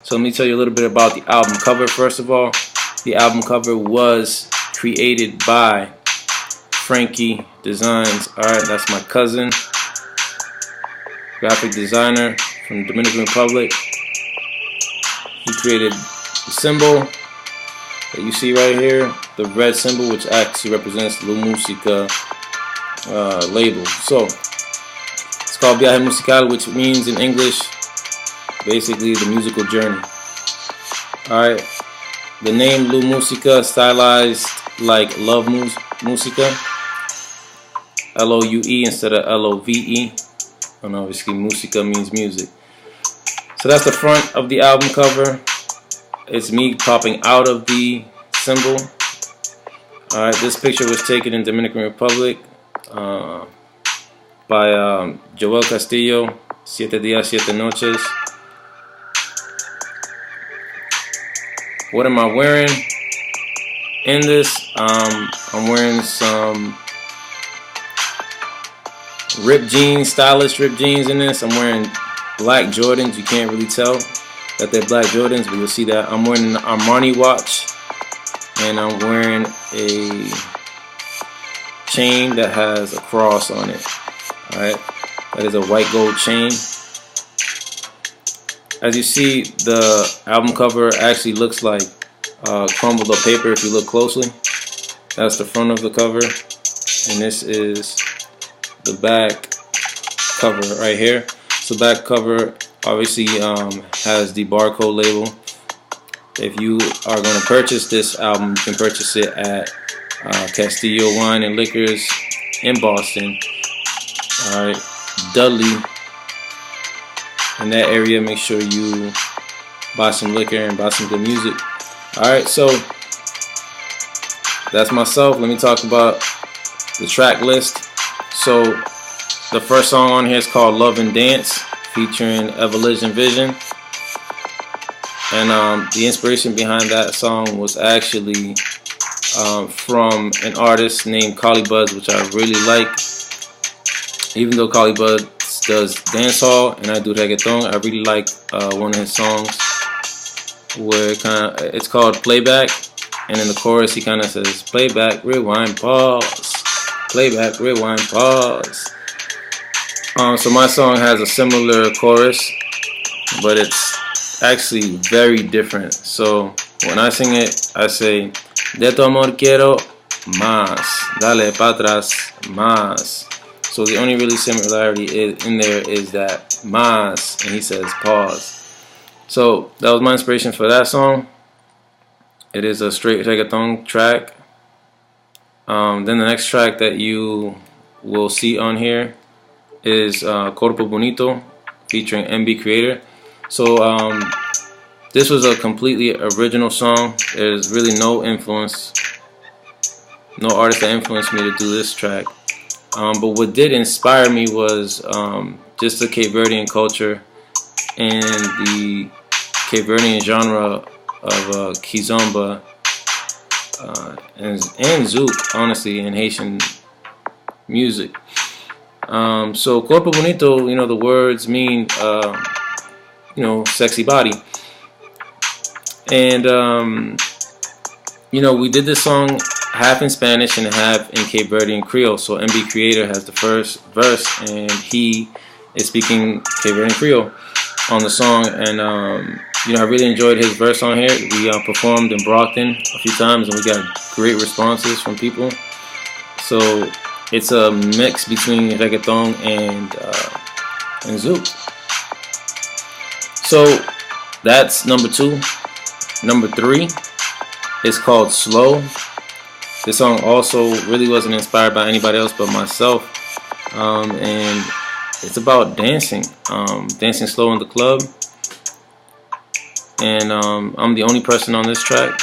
So let me tell you a little bit about the album cover. First of all, the album cover was created by Frankie Designs. Alright, that's my cousin, graphic designer from Dominican Republic. He created the symbol that you see right here, the red symbol, which actually represents Loue Musica label. So it's called Viaje Musical, which means in English basically the musical journey. Alright, the name Loue Musica stylized like Love Musica, L-O-U-E instead of L-O-V-E, and obviously Musica means music. So that's the front of the album cover. It's me popping out of the symbol. Alright, this picture was taken in Dominican Republic by Joel Castillo, Siete Días, Siete Noches. What am I wearing in this? I'm wearing some ripped jeans, stylish ripped jeans in this. I'm wearing black Jordans. You can't really tell that they're black Jordans, but you'll see that. I'm wearing an Armani watch, and I'm wearing a chain that has a cross on it. Alright, that is a white gold chain. As you see, the album cover actually looks like crumbled up paper if you look closely. That's the front of the cover, and this is the back cover right here. So back cover obviously has the barcode label. If you are going to purchase this album, you can purchase it at Castillo Wine and Liquors in Boston. Alright, Dudley. In that area, make sure you buy some liquor and buy some good music. Alright, so that's myself. Let me talk about the track list. So the first song on here is called Love and Dance, featuring Evolution Vision. And the inspiration behind that song was actually from an artist named Collie Buddz, which I really like. Even though Collie Buddz does dancehall and I do reggaeton, I really like one of his songs where it's called Playback, and in the chorus he kind of says playback, rewind, pause, playback, rewind, pause. So my song has a similar chorus, but it's actually very different. So when I sing it, I say de tu amor quiero más, dale pa' atrás más. So the only really similarity in there is that más, and he says pause. So that was my inspiration for that song. It is a straight reggaeton track. Then the next track that you will see on here is Corpo Bonito featuring MB Creator. So this was a completely original song. There's really no influence, no artist that influenced me to do this track. But what did inspire me was just the Cape Verdean culture and the Cape Verdean genre of kizomba and zouk, honestly, and Haitian music. So Corpo Bonito, you know, the words mean, you know, sexy body. And, you know, we did this song half in Spanish and half in Cape Verdean Creole. So MB Creator has the first verse, and he is speaking Cape Verdean Creole on the song. And you know, I really enjoyed his verse on here. We performed in Brockton a few times, and we got great responses from people. So it's a mix between reggaeton and zouk. So that's number 2. Number 3 is called Slow. This song also really wasn't inspired by anybody else but myself, and it's about dancing, dancing slow in the club. And I'm the only person on this track.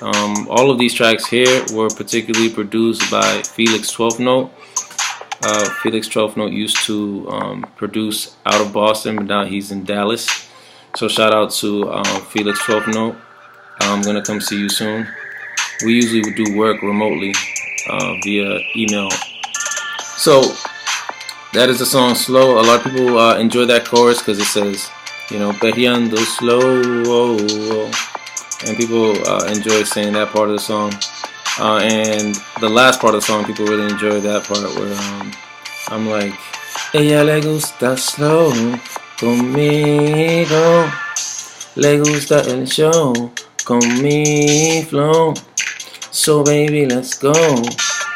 All of these tracks here were particularly produced by Felix 12th Note. Felix 12th Note used to produce out of Boston, but now he's in Dallas. So shout out to Felix 12th Note. I'm gonna come see you soon. We usually do work remotely via email. So that is the song Slow. A lot of people enjoy that chorus because it says You know, perreando slow, and people enjoy saying that part of the song. And the last part of the song, people really enjoy that part where I'm like, ella le gusta slow conmigo, le gusta el show con mi flow, so baby let's go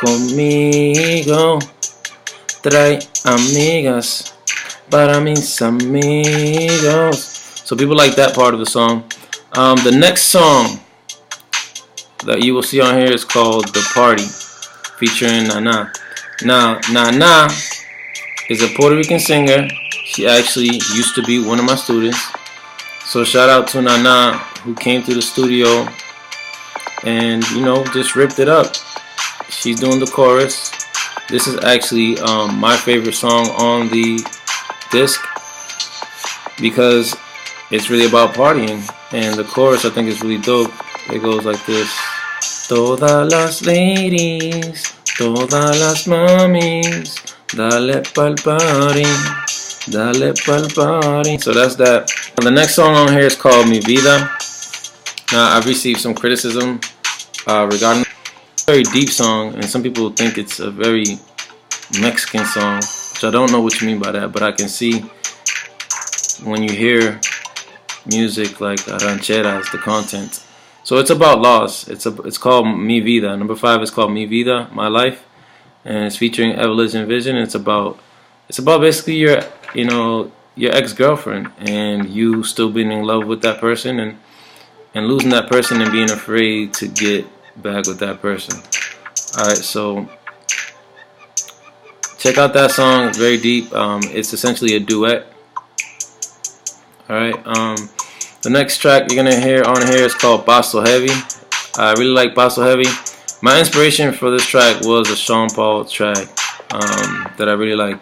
conmigo, trae amigas para mis amigos. So people like that part of the song. The next song that you will see on here is called The Party, featuring Nana. Now, Nana is a Puerto Rican singer. She actually used to be one of my students. So shout out to Nana, who came to the studio and, you know, just ripped it up. She's doing the chorus. This is actually my favorite song on the disc because it's really about partying, and the chorus I think is really dope. It goes like this: todas las ladies, todas las mamis, dale pa'l party, dale pa'l party. So that's that. The next song on here is called Mi Vida. Now I've received some criticism regarding it. It's a very deep song, and some people think it's a very Mexican song, which I don't know what you mean by that, but I can see when you hear music like rancheras, the content. So it's about loss. It's called Mi Vida. Number 5 is called Mi Vida, My Life, and it's featuring Evolution Vision. It's about basically your ex-girlfriend and you still being in love with that person and losing that person and being afraid to get back with that person. Alright, so check out that song. It's very deep. It's essentially a duet. Alright, the next track you're gonna hear on here is called Paso Heavy. I really like Paso Heavy. My inspiration for this track was a Sean Paul track that I really like,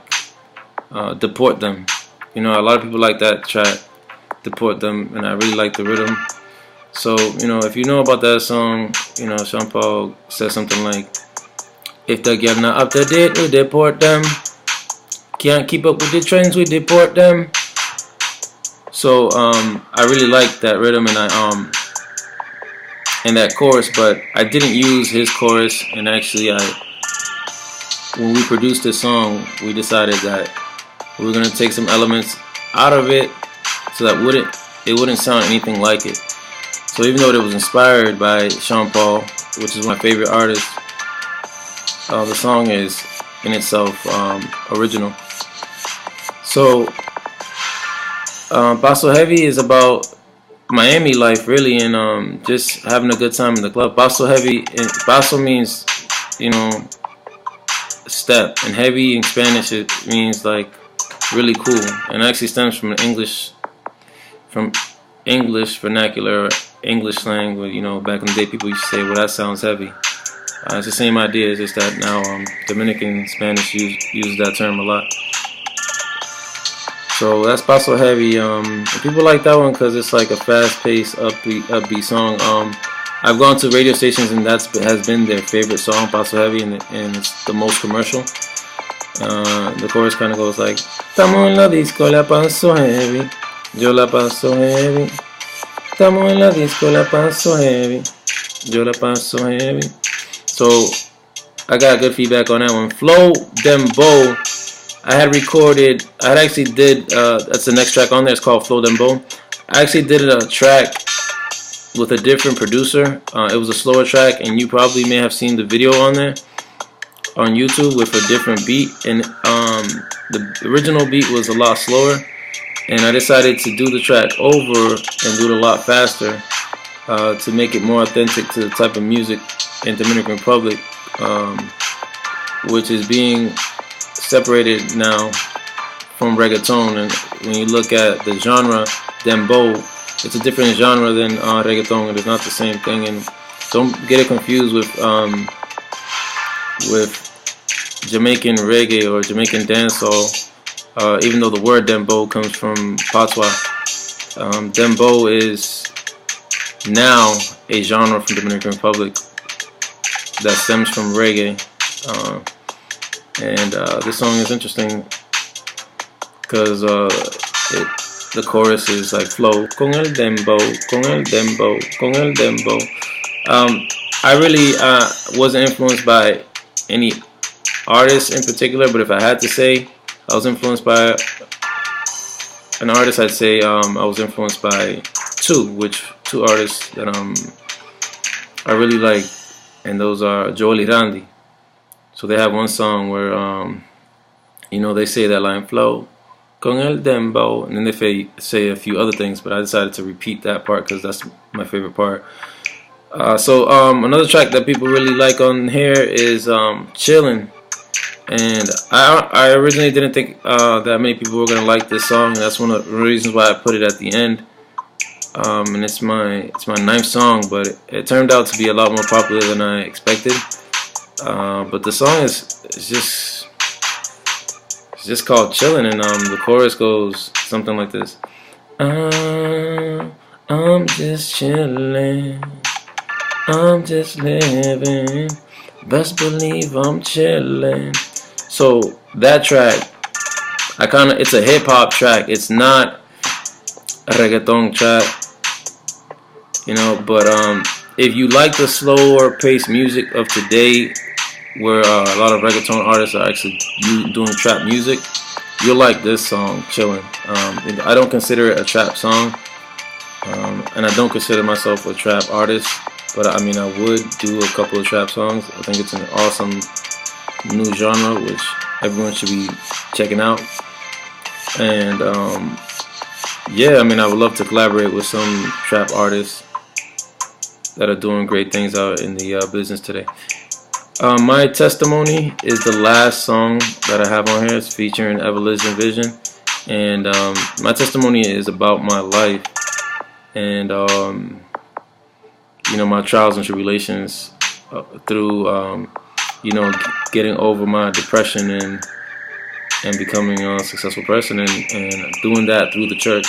Deport Them. You know, a lot of people like that track, Deport Them, and I really like the rhythm. So, you know, if you know about that song, you know, Sean Paul says something like, if the girl not up to date, we deport them. Can't keep up with the trends, we deport them. So I really like that rhythm and that chorus, but I didn't use his chorus. And actually, when we produced this song, we decided that we were gonna take some elements out of it so that it wouldn't sound anything like it. So even though it was inspired by Sean Paul, which is my favorite artist, the song is in itself original. So Paso Heavy is about Miami life, really, and just having a good time in the club. Paso Heavy, Paso means, you know, step, and heavy in Spanish it means like really cool, and it actually stems from English vernacular, English slang, where, you know, back in the day people used to say, well, that sounds heavy. It's the same idea, it's just that now Dominican Spanish use that term a lot. So that's Paso Heavy. People like that one because it's like a fast-paced, upbeat song. I've gone to radio stations and that has been their favorite song, Paso Heavy, and it's the most commercial. The chorus kind of goes like, estamos en la disco, la paso heavy, yo la paso heavy. Estamos en la disco, la paso heavy, yo la paso heavy. So I got good feedback on that one. Flow Dembo, I actually did, that's the next track on there, it's called Flow Dembo. I actually did a track with a different producer. It was a slower track, and you probably may have seen the video on there on YouTube with a different beat, and the original beat was a lot slower, and I decided to do the track over and do it a lot faster to make it more authentic to the type of music in Dominican Republic, which is being separated now from reggaeton. And when you look at the genre dembow, it's a different genre than reggaeton, and it's not the same thing. And don't get it confused with Jamaican reggae or Jamaican dancehall. Even though the word dembow comes from patois, dembow is now a genre from the Dominican Republic that stems from reggae. And this song is interesting because the chorus is like flow con el dembow, con el dembow, con el dembow. I really wasn't influenced by any artist in particular, but if I had to say I was influenced by an artist, I'd say I was influenced by two artists that I really like, and those are Joel y Randy. So they have one song where they say that line flow con el dembow, and then they say a few other things, but I decided to repeat that part because that's my favorite part. So another track that people really like on here is Chillin'. And I originally didn't think that many people were gonna like this song. That's one of the reasons why I put it at the end. And it's my ninth song, but it turned out to be a lot more popular than I expected. But the song is just called Chillin', and the chorus goes something like this: I'm just chillin', I'm just living, best believe I'm chillin'. So that track, it's a hip hop track. It's not a reggaeton track, but if you like the slower paced music of today, where a lot of reggaeton artists are actually doing trap music, you'll like this song, Chillin'. I don't consider it a trap song, and I don't consider myself a trap artist, but I mean I would do a couple of trap songs. I think it's an awesome new genre which everyone should be checking out. And yeah, I mean I would love to collaborate with some trap artists that are doing great things out in the business today. My Testimony is the last song that I have on here. It's featuring Evolution Vision, and My Testimony is about my life and my trials and tribulations through getting over my depression and becoming a successful person, and doing that through the church.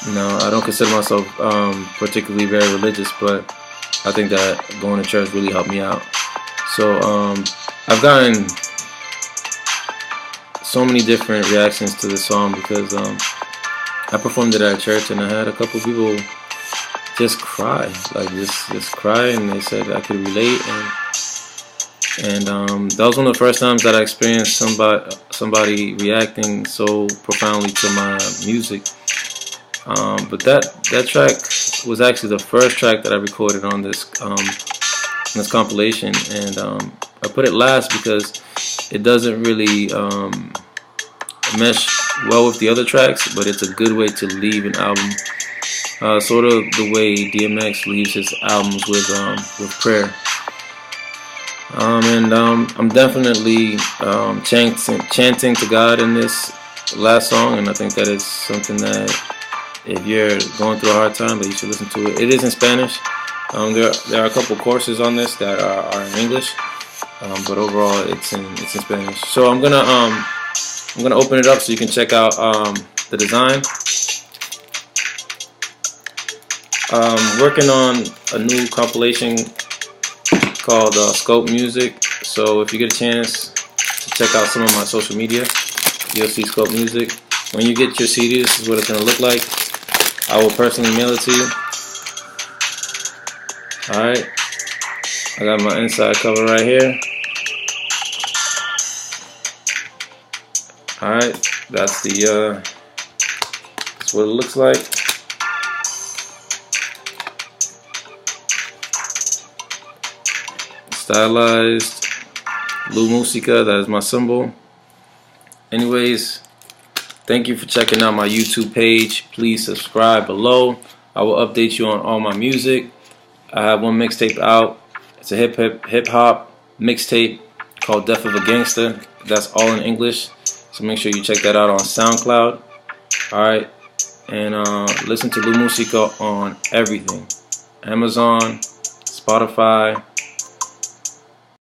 I don't consider myself particularly very religious, but I think that going to church really helped me out. So I've gotten so many different reactions to this song because I performed it at church, and I had a couple people just cry, like just cry, and they said I could relate, and that was one of the first times that I experienced somebody reacting so profoundly to my music. But that track was actually the first track that I recorded on this compilation, and I put it last because it doesn't really mesh well with the other tracks, but it's a good way to leave an album, sort of the way DMX leaves his albums with prayer. And I'm definitely chanting to God in this last song, and I think that is something that if you're going through a hard time, that you should listen to it. It is in Spanish. There are a couple courses on this that are in English, but overall it's in Spanish. So I'm gonna open it up so you can check out the design. Working on a new compilation called Scope Music. So if you get a chance to check out some of my social media, you'll see Scope Music. When you get your CD, this is what it's gonna look like. I will personally mail it to you. Alright, I got my inside cover right here. Alright, that's what it looks like. Stylized Loue Musica, that is my symbol. Anyways, thank you for checking out my YouTube page. Please subscribe below. I will update you on all my music. I have one mixtape out. It's a hip hop mixtape called Death of a Gangster. That's all in English, so make sure you check that out on SoundCloud. Alright, and listen to Loue Musica on everything: Amazon, Spotify,